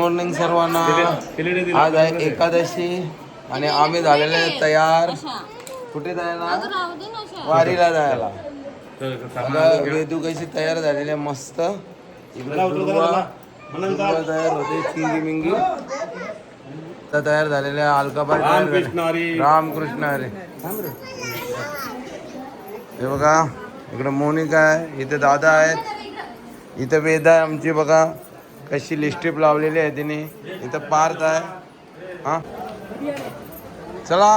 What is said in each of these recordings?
Morning सर्वांना. आज आहे एकादशी आणि आम्ही झालेले तयार. कुठे जायला? वारीला जायला. वेदू कशी तयार झालेली मस्त. तयार होते चिंगी मिंगी तयार झालेले. अलकाबाई रामकृष्ण हरी. हे बघा इकडे मोनिका आहे, इथे दादा आहेत, इथे वेदा आहे आमची. बघा कशी लिस्टिप लावलेली आहे तिने. इथं पार्थ आहे. हा चला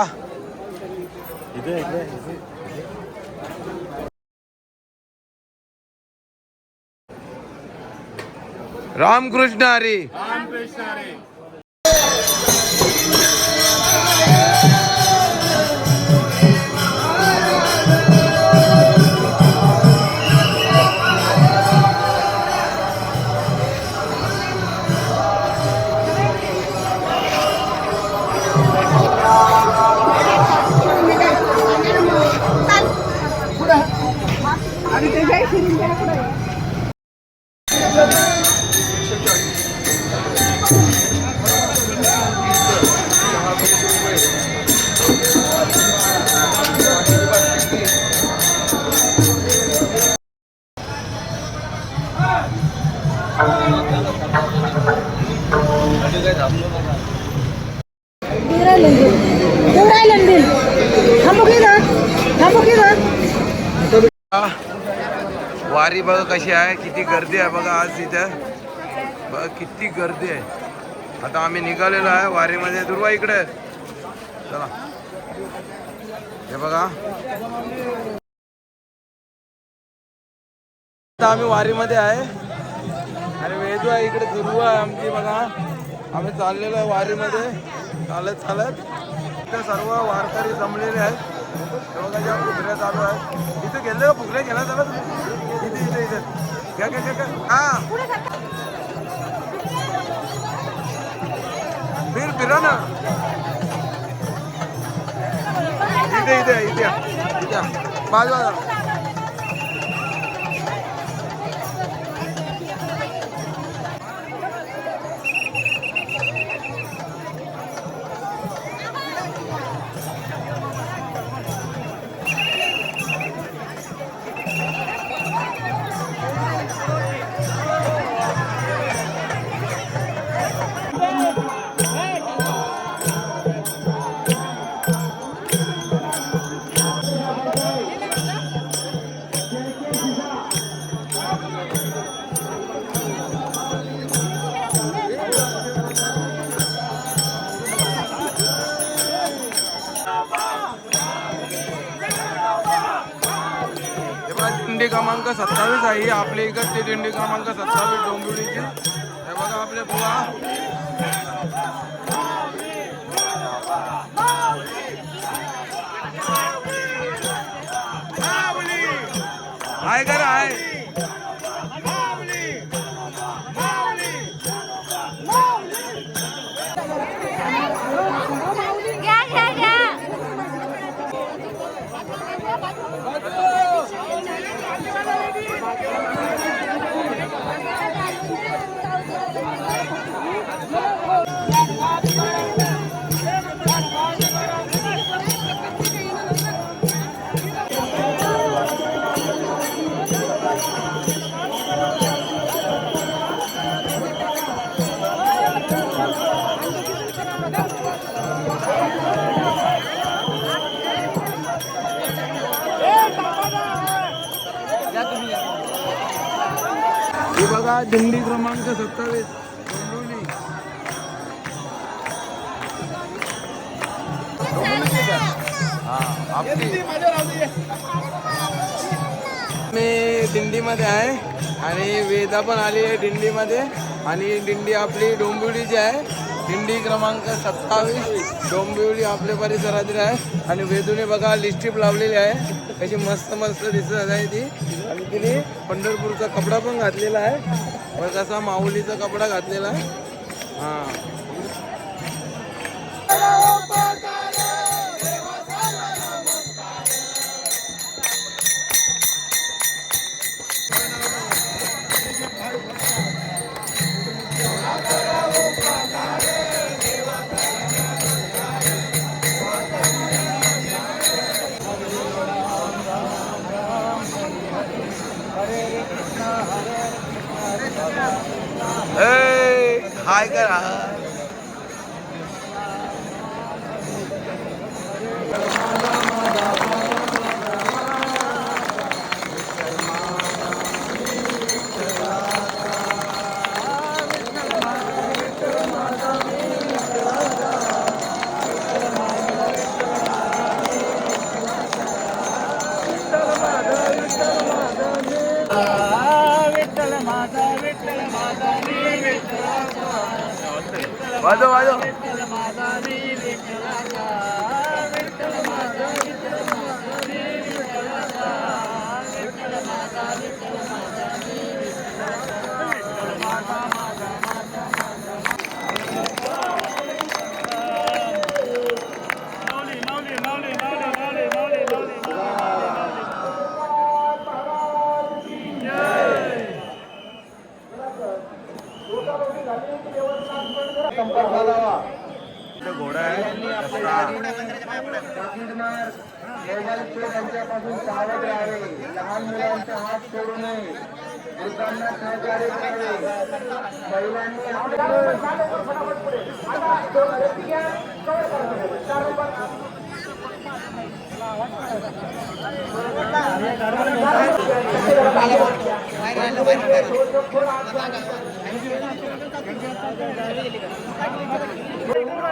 इथे रामकृष्ण हरी. वारी बघा कशी आहे, किती गर्दी आहे बघा आज इथं. बघा किती गर्दी आहे. आता आम्ही निघालेलो आहे वारीमध्ये. दुर्वा इकडे चला. हे बघा आता आम्ही वारीमध्ये आहे आणि वेदू आहे इकडे. दुर्वा आहे आमची. बघा आम्ही चाललेलो आहे वारीमध्ये चालत चालत. इथे सर्व वारकरी जमलेले आहेत. बघा ज्या फुगड्या चालू आहेत. इथे गेले का फुगड्या गेला चालत. इथे इथे इथे घ्या घ्या घ्या. हा फिरा ना. इथे इथे इथे इथे बाजूला. दिंडी क्रमांक 27 आहे आपल्या इकडची. दिंडी क्रमांक 27 डोंबिवलीची. हे बघा आपले बुवा. आहे का आहे. हे बघा दिंडी क्रमांक 27 डोंबिवली. मी दिंडीमध्ये आहे आणि वेदा पण आली आहे दिंडीमध्ये. आणि दिंडी आपली डोंबिवलीची आहे. दिंडी क्रमांक 27 डोंबिवली आपल्या परिसरातील आहे. आणि वेदूने बघा लिस्टिप लावलेली आहे. कशी मस्त मस्त दिसत आहे ती. आणि तिने पंढरपूरचा कपडा पण घातलेला आहे. व कसा माऊलीचा कपडा घातलेला आहे. हां हाय करा. वाजव वाजव. घोडा आहे त्यांच्यापासून सावध राहावे. लहान मुलांचा हात सोडू नये. वृद्धांना सहकार्य करावे. महिलांनी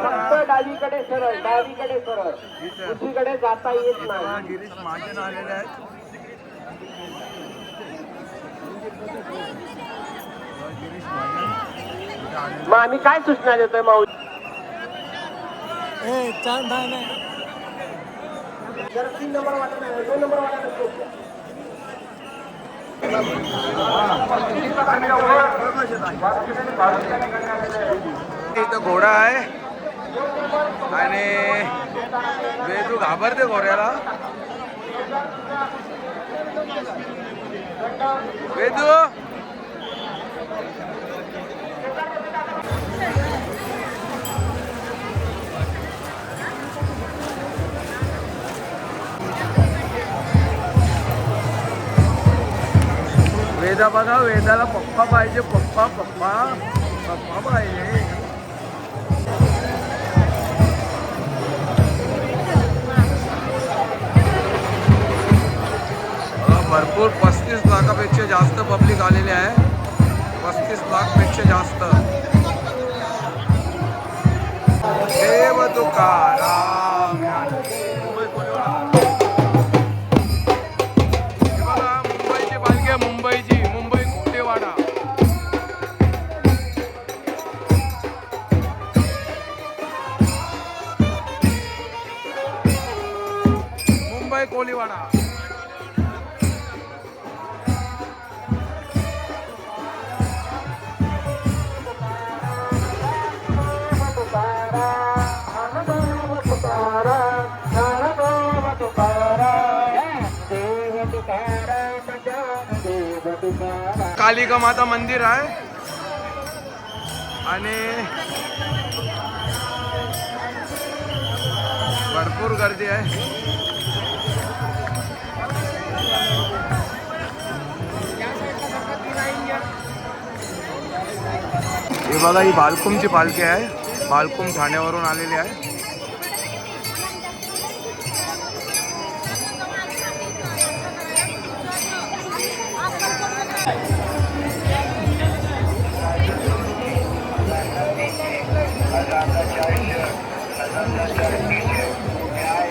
फक्त डावीकडे सरळ, डावीकडे सरळ, उजवीकडे जाता येत नाही. गिरीश महाजन आलेले आहेत. मग आम्ही काय सूचना देतोय माऊ? जर 3 नंबर वाटत नाही, 2 नंबर वाटत इथं घोडा आहे आणि वेदू घाबरते घोड्याला. वेदू वेदा बघा, वेदाला पप्पा पाहिजे. पप्पा पप्पा पप्पा पाहिजे. भरपूर 35 लाखापेक्षा जास्त पब्लिक आलेले आहे. 35 लाखपेक्षा जास्त. देव तुकाराम. हे बघा मुंबईची पालखी आहे. मुंबईची, मुंबई कोटेवाडा. मुंबई कोलीवाडा. कालिका माता मंदिर आहे आणि भरपूर गर्दी आहे. हे बघा, ही बालकुमची पालखी आहे. बालकुम ठाण्यावरून आलेली आहे.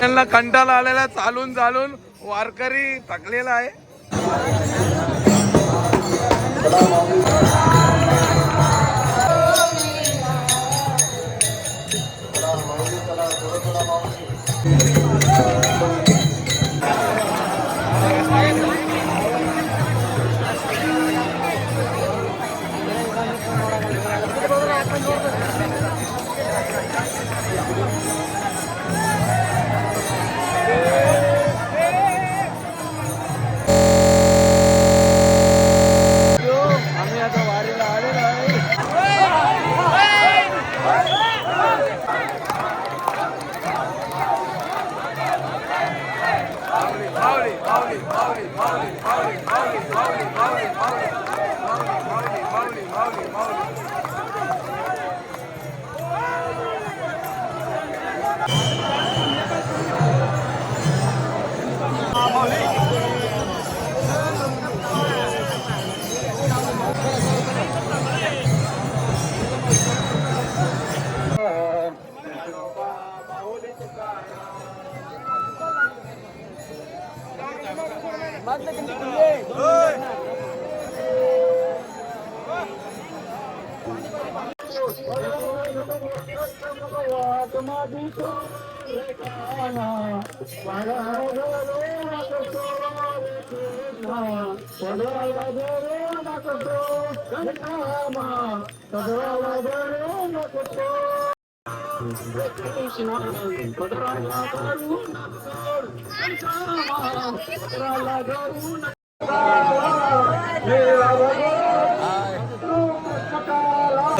त्यांना कंटाळा आलेला चालून चालून. वारकरी थकलेला आहे.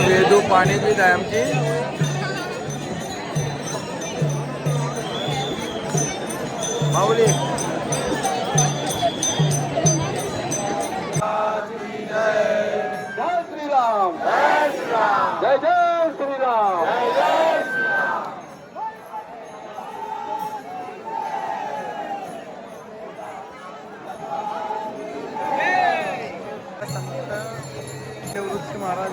वेदू पाणी पित आहे आमची. माऊली जय श्रीराम जय जय श्रीराम. निवृत्ती महाराज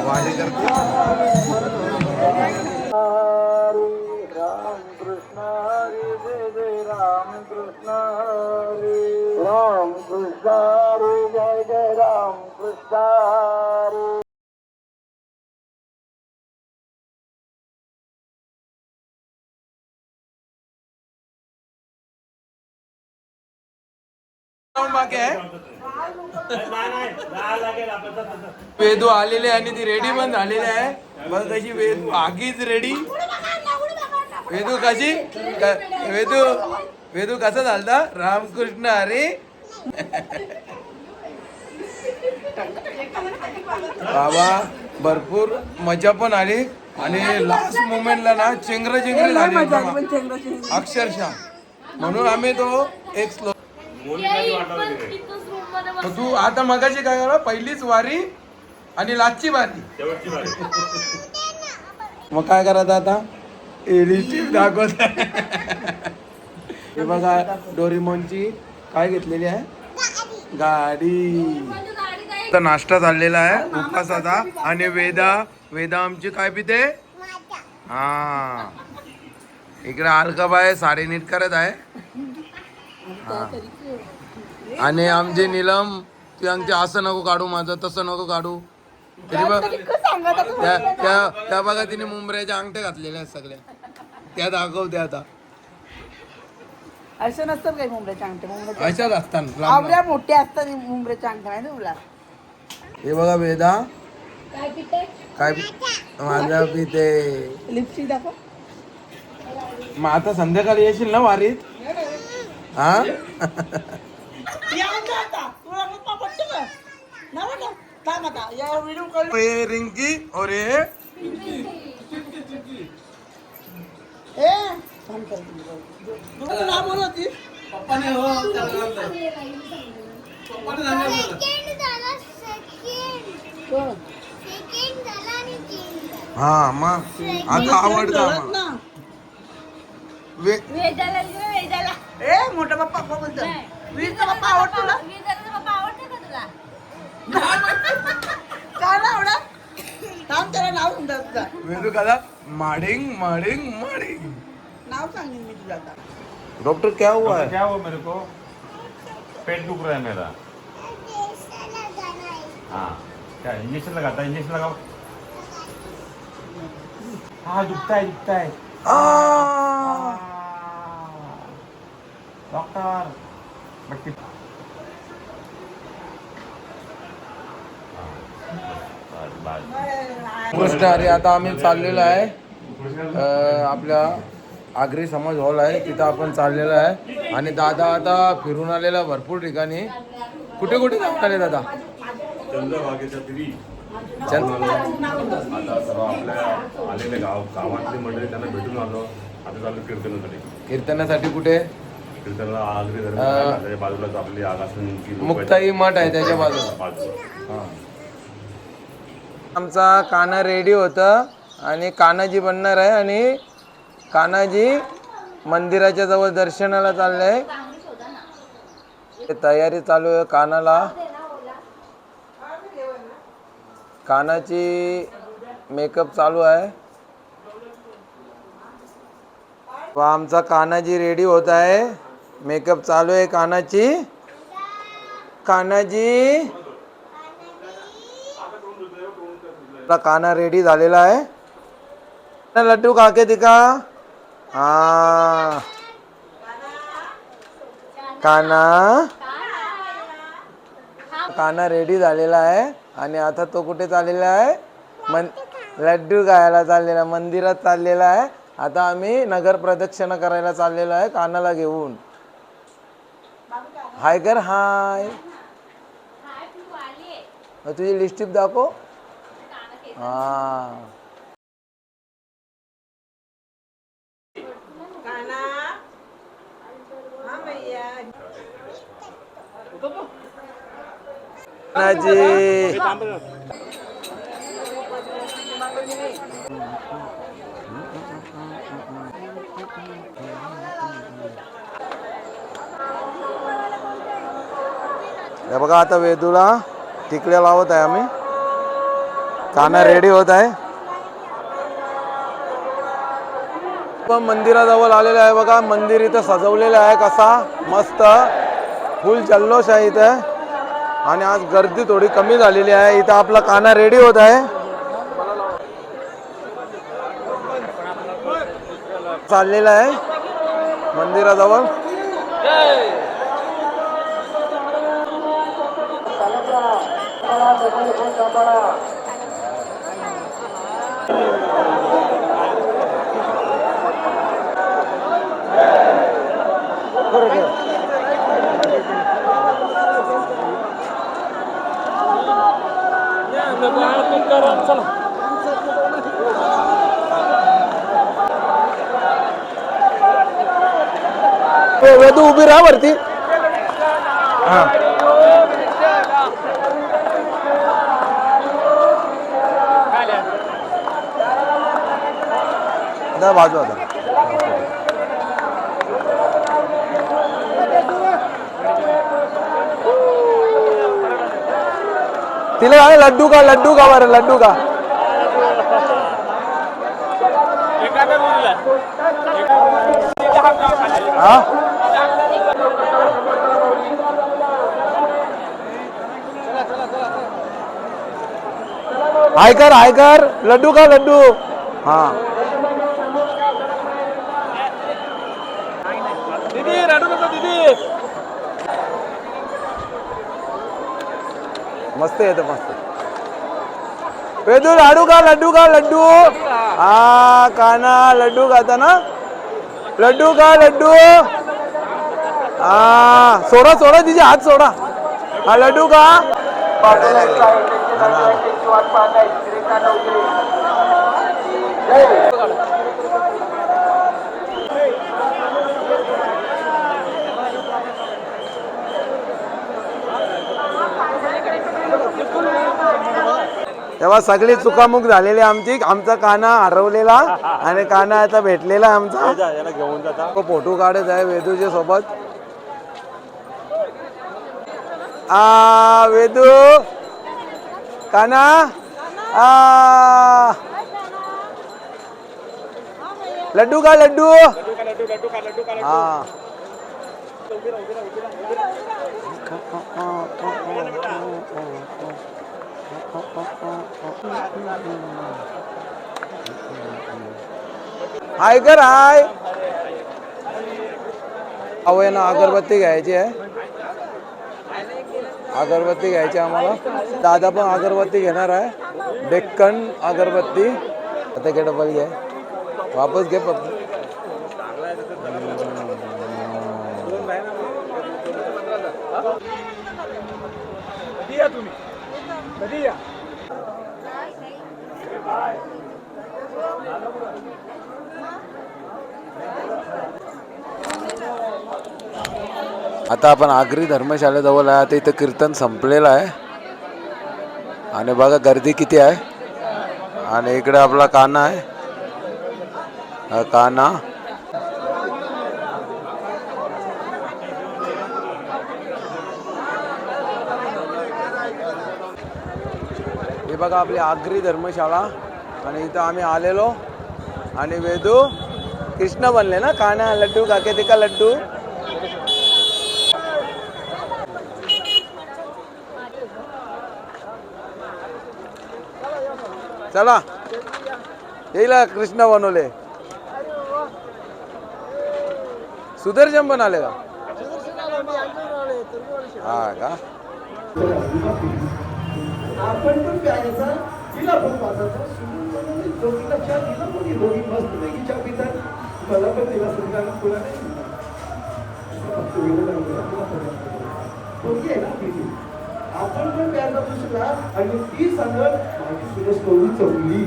वाणी करते. राम कृष्ण हरी जय जय राम कृष्ण हरी. राम कृष्ण हरी जय जय राम कृष्ण हरी. बाकी आहे. वेदू आलेले आणि ती रेडी पण झालेली आहे. बस तशी वेदू आगीच रेडी. वेदू कशी वेदू वेदू कसा झालता रामकृष्ण हरी. बाबा भरपूर मजा पण आली आणि लास्ट मोमेंटला ना चेंगराचेंगरी झाली अक्षरशः. म्हणून आम्ही तो एक स्लो. तू आता मगाशी काय करा पहिलीच वारी आणि लास्टची वारी. मग काय करायचं आता एडिटिव्ह दाखवत. हे बघा डोरेमॉनची काय घेतलेली आहे गाडी. आता नाश्ता चाललेला आहे उपासाचा आणि वेदा आमची काय पिते. हा इकडे अलकाबाई साडी नीट करत आहे. आणि आमचे नीलम ती आमची असं नको काढू माझं तसं नको काढू. तरी बघ त्या बघा तिने मुंबऱ्याच्या अंगठ्या घातलेल्या आहेत सगळ्या. त्या दाखवते आता. असं नसतं काही मुंबईच्या अंगठ्या. अशाच असतात आवड्या मोठ्या असतात मुंबईच्या अंगठ्या नाही तुला. हे बघा वेदा काय माझा पिते. लिपस्टिक दाखव. मग आता संध्याकाळी येशील ना वारीत. हा रिंकी और ये हा मग आता आवडता मोठा पप्पा बोलतो वीरचा पप्पा आवडतो तुला. काय ना आवडा थांब त्याला नाव समजा तुझा. वेदू कदा माडिंग माडिंग माडिंग नाव सांगेन मी तुझं आता. डॉक्टर क्या हुआ है. क्या हुआ मेरे को पेट दुख रहा है मेरा. हाँ क्या इंजेक्शन लगाता है. इंजेक्शन लगाओ. हाँ दुखता है डॉक्टर बट्टी. गोष्ट अरे आता आम्ही चाललेलो आहे आपल्या आगरी समाज हॉल आहे तिथं आपण चाललेलो आहे. आणि दादा आता फिरून आलेला भरपूर ठिकाणी. कुठे कुठे जाऊन आले दादा. चंद्रभागेच्या तिरी आता सर्व आपल्या आलेले गावातली मंडळी त्यांना भेटून आलो. आता चालू कीर्तनासाठी. कीर्तनासाठी कुठे कीर्तनाला आगरी धर्म बाजूलाच आपली आगासन मुक्ताई मठ आहे त्याच्या बाजूला. हा आमचा काना रेडी होतं आणि कानाजी बनणार आहे आणि कानाजी मंदिराच्या जवळ दर्शनाला चाललंय. तयारी चालू आहे कानाला. कानाची मेकअप चालू आहे. आमचा कानाजी रेडी होत आहे. मेकअप चालू आहे कानाची. कानाजी काना रेडी झालेला आहे. लड्डू काके दिका. हा काना काना रेडी झालेला आहे. आणि आता तो कुठे चाललेला आहे? लड्डू खायला चाललेला, मंदिरात चाललेला आहे. आता आम्ही नगर प्रदक्षिणा करायला चाललेलो आहे कानाला घेऊन. हाय कर. हाय. तुझी लिपस्टिक दाखव. हा कानाजी हे बघा आता वेदूला टिकल्या लावत आहे आम्ही. काना रेडी होत आहे. पण मंदिराजवळ आलेलं आहे बघा. मंदिर इथं सजवलेलं आहे कसा मस्त. फुल जल्लोष आहे इथं. आणि आज गर्दी थोडी कमी झालेली आहे. इथं आपला काना रेडी होत आहे. चाललेला आहे मंदिराजवळ. वेदू उभी राहा वरती. हा बाजू आता. तिला आहे लड्डू का. लड्डू का बरं. लड्डू का. हा हाय कर. हाय कर. लड्डू का. लड्डू. हा दीदी रडू नको दीदी. मस्त येतं मस्त. वेदू लाडू का. लड्डू का. लड्डू. हा काना लड्डू खाता ना. लड्डू का. लड्डू. हा सोडा सोडा तिचे हात सोडा. हा लड्डू का. तेव्हा सगळी चुकामुक झालेली आमची. आमचा काना हरवलेला आणि काना आता भेटलेला आमचा. घेऊन जाता फोटो काढत आहे वेदूच्या सोबत. वेदू काना. लड्डू का. लड्डू. हा हाय कर. हाय. अहो ना अगरबत्ती घ्यायची आहे. अगरबत्ती घ्यायची आम्हाला. दादा पण अगरबत्ती घेणार आहे. डेक्कन अगरबत्ती. आता घे डबल घे. वापस घे पप्पा. आता आपण आगरी धर्मशाळेजवळ आहे. आता इथं कीर्तन संपलेलं आहे. आणि बघा गर्दी किती आहे. आणि इकडे आपला काना आहे. हा काना. हे बघा आपली आगरी धर्मशाळा आणि इथं आम्ही आलेलो आणि वेदू कृष्ण बनले ना काना लड्डू काके तिका लड्डू चला येईल कृष्ण बनवले सुदर्शन पण आले का हा का आपण पण प्यायचा तिला पण वाचायचा दोघीला चहा दिला पण दोघी मस्त पैकी चहा पितात मला पण दिला सुद्धा तुला नाही दोघी आहे ना पिली आपण पण प्यायचा दुसरा आणि ती सांगत माझी सुरस कवळी चवली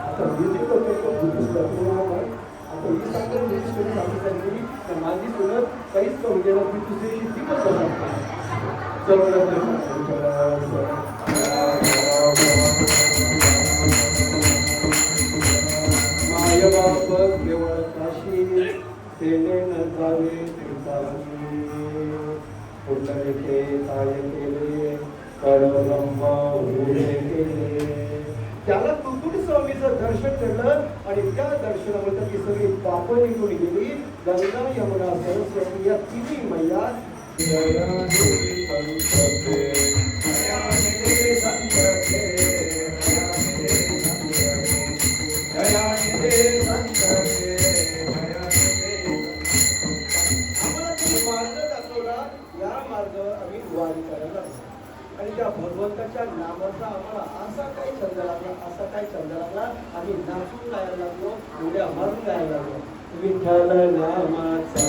आता मी जे करतो आता ही सांगत माझी सुरस सांगितली तर माझी सुरस काहीच करू गेला मी दुसरी ती पण करणार माय बाप केवळ काशी तेने न जावे तीर्थानी पुढे काय केले कळब्रह्म उडे केले त्याला तुतुड स्वामीचं दर्शन केलं आणि त्या दर्शनामध्ये ती सगळी पाप निघून गेली गंगा यमुना सरस्वती या तिन्ही मैया आणि त्या भगवंताच्या नामाचा आम्हाला असा काही छंद लागला आम्ही नाचून गायला लागलो उद्या मारून गायला लागलो विठ्ठल नामाचा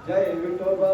जय विठोबा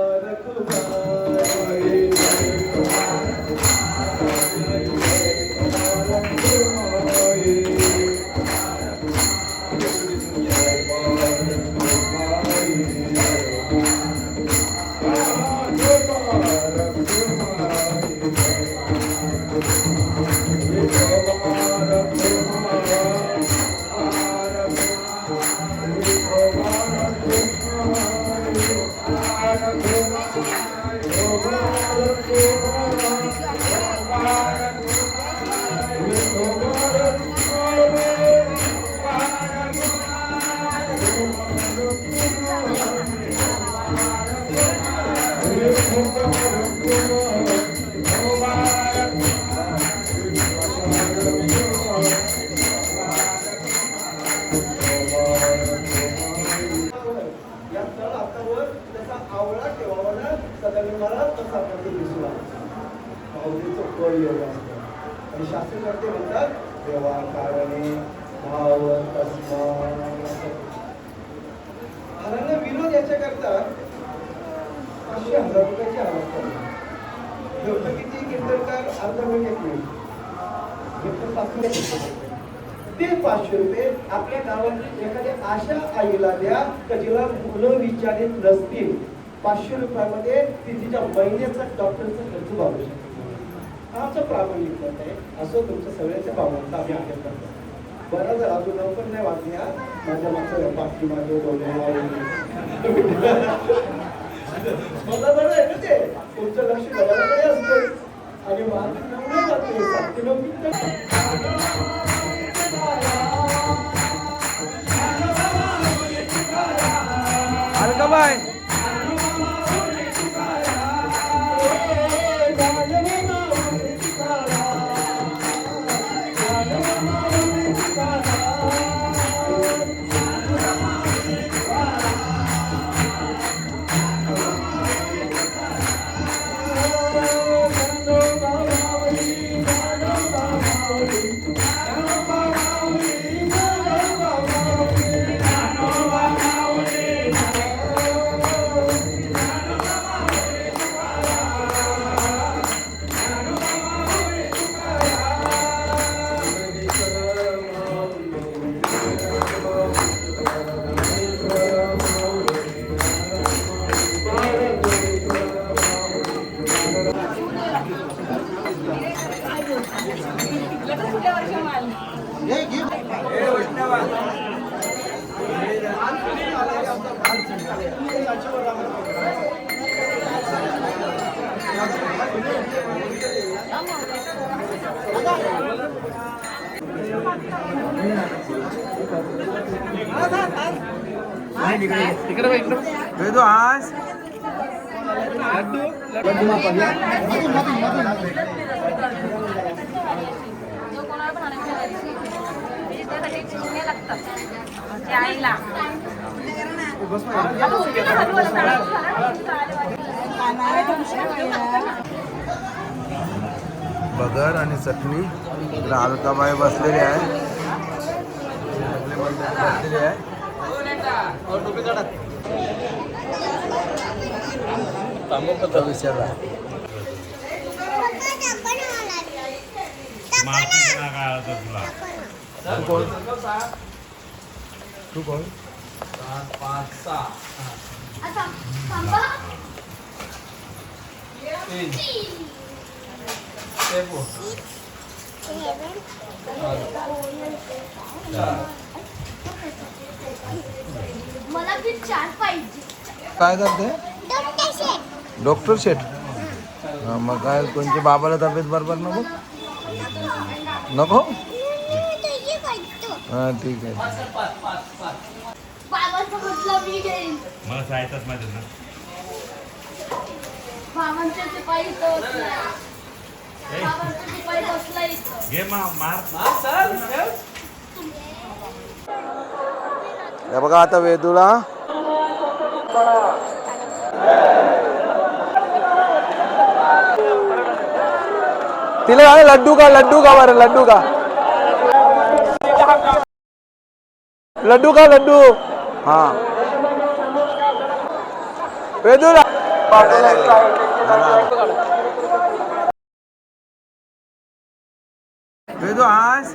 आणि शास्त्रकर्ते म्हणतात देवा कारणे भाव तस्माना विरोध याच्या करता 500,000 रुपयाची आवक करतात किती कीर्तनकार अर्धा मिनिट ते 500 रुपये आपल्या गावात एखाद्या अशा आईला द्या का जिला मुलं विचारित नसतील 500 रुपयामध्ये ती तिच्या महिन्याचा डॉक्टरचा खर्च भागू शकते आमचं प्रामाणिक मत आहे असं तुमच्या सगळ्याच्या भावनांचा आम्ही आदर करतो बरं जर अजून पण नाही वाटल्या माझ्या मागचं पाठी माझं डोळे मला बरं आहे ना ते तुमचं लक्ष घालायला असतं आणि माझं नाही वाटते अलकाबाई वेदू आज बगर आणि चटणी इकडे अलकाबाई बसलेली आहे बसलेली आहे विचारला तू कोण 5 6 मला बी 4 पाहिजे. काय करते डॉक्टर शेठ मग काय कोणच्या बाबाला तब्येत बरोबर नको नको हा ठीक आहे बाबांचं म्हटलं मी घेईन. मला जायचंच माहिती ना बाबांच्या शिपाई इथं बसला. बाबांच्या शिपाई बसला इथं. घे मार हे बघा आता वेदूला तिला काय लड्डू का बरं लड्डू का लड्डू हा वेदूला वेदू आज